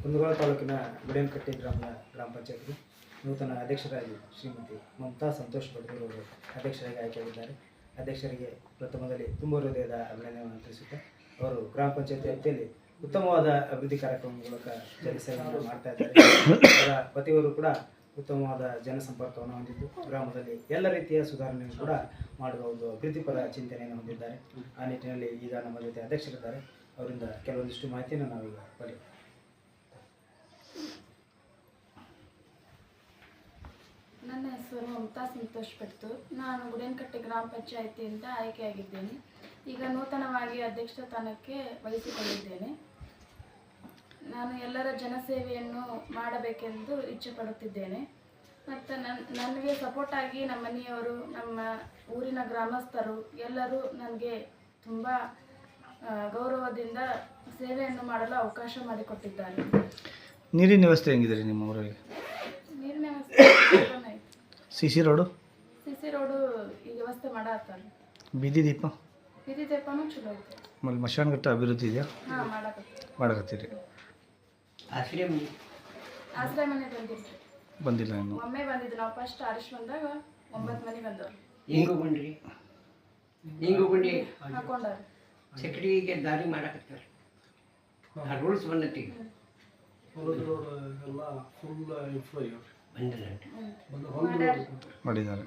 ಕುಂದಗೋಳ ತಾಲೂಕಿನ ಗುಡೇನಕಟ್ಟೆ ಗ್ರಾಮ ಪಂಚಾಯತ್ಗೆ ನೂತನ ಅಧ್ಯಕ್ಷರಾಗಿ ಶ್ರೀಮತಿ ಮಮತಾ ಸಂತೋಷ್ ಬಡ್ಗೂರು ಅವರು ಅಧ್ಯಕ್ಷರಾಗಿ ಆಯ್ಕೆಯಾಗಿದ್ದಾರೆ. ಅಧ್ಯಕ್ಷರಿಗೆ ಪ್ರಥಮದಲ್ಲಿ ತುಂಬ ಹೃದಯದ ಅಭಿನಂದನೆಯನ್ನು ತಿಳಿಸುತ್ತಾ ಅವರು ಗ್ರಾಮ ಪಂಚಾಯತ್ ವ್ಯಾಪ್ತಿಯಲ್ಲಿ ಉತ್ತಮವಾದ ಅಭಿವೃದ್ಧಿ ಕಾರ್ಯಕ್ರಮ ಮೂಲಕ ಜನಸೇವೆಯನ್ನು ಮಾಡ್ತಾ ಇದ್ದಾರೆ. ಅವರ ಪತಿಯವರು ಕೂಡ ಉತ್ತಮವಾದ ಜನಸಂಪರ್ಕವನ್ನು ಹೊಂದಿದ್ದು ಗ್ರಾಮದಲ್ಲಿ ಎಲ್ಲ ರೀತಿಯ ಸುಧಾರಣೆಯನ್ನು ಕೂಡ ಮಾಡುವ ಒಂದು ಅಭಿವೃದ್ಧಿಪರ ಚಿಂತನೆಯನ್ನು ಹೊಂದಿದ್ದಾರೆ. ಆ ನಿಟ್ಟಿನಲ್ಲಿ ಈಗ ನಮ್ಮ ಜೊತೆ ಅಧ್ಯಕ್ಷರಿದ್ದಾರೆ. ಅವರಿಂದ ಕೆಲವೊಂದಿಷ್ಟು ಮಾಹಿತಿಯನ್ನು ನಾವೀಗ ಪಡೆಯೋಣ. ನನ್ನ ಹೆಸರು ಮಮತಾ ಸಂತೋಷ್ ಪಡ್ತೂರ್. ನಾನು ಗುಡೇನಕಟ್ಟೆ ಗ್ರಾಮ ಪಂಚಾಯಿತಿಯಿಂದ ಆಯ್ಕೆಯಾಗಿದ್ದೇನೆ. ಈಗ ನೂತನವಾಗಿ ಅಧ್ಯಕ್ಷ ಸ್ಥಾನಕ್ಕೆ ವಹಿಸಿಕೊಂಡಿದ್ದೇನೆ. ನಾನು ಎಲ್ಲರ ಜನಸೇವೆಯನ್ನು ಮಾಡಬೇಕೆಂದು ಇಚ್ಛೆ ಪಡುತ್ತಿದ್ದೇನೆ. ಮತ್ತು ನನಗೆ ಸಪೋರ್ಟ್ ಆಗಿ ನಮ್ಮ ಮನೆಯವರು, ನಮ್ಮ ಊರಿನ ಗ್ರಾಮಸ್ಥರು ಎಲ್ಲರೂ ನನಗೆ ತುಂಬ ಗೌರವದಿಂದ ಸೇವೆಯನ್ನು ಮಾಡಲು ಅವಕಾಶ ಮಾಡಿಕೊಟ್ಟಿದ್ದಾರೆ. ನೀರಿನ ವ್ಯವಸ್ಥೆ ಹೆಂಗಿದೆ ನಿಮ್ಮ ಊರಲ್ಲಿ? ನೀರಿನ ವ್ಯವಸ್ಥೆ ಸಿ ರೋಡು ಈ ವ್ಯವಸ್ಥೆ ಮಾಡತ್ತಾರೆ. ಬೀದಿ ದೀಪನೂ ಚಲೋ ಐತೆ. ಆಮೇಲೆ ಮಶಾನಘಟ್ಟ ಅಭಿವೃದ್ಧಿ ಇದೆಯಾ? ಹಾಂ, ಮಾಡಕತ್ತೀರಿ. ಆಶ್ರಯ ಮನೆ ಬಂದಿಲ್ಲ ಇನ್ನು? ಒಮ್ಮೆ ಬಂದಿದ್ದು. ನಾವು ಫಸ್ಟ್ ಆರಿಶ್ ಬಂದಾಗ 9 ಮನೆ ಬಂದವರು. ಹಿಂಗು ಗುಂಡಿ ಹಾಕೊಂಡಾರ ಚಕಡಿಗೆ ದಾರಿ ಮಾಡಕತ್ತಾರೆ. ರೂಲ್ಸ್ ಬಂದೈತಿ. ಮಾಡಿದ್ದಾರೆ.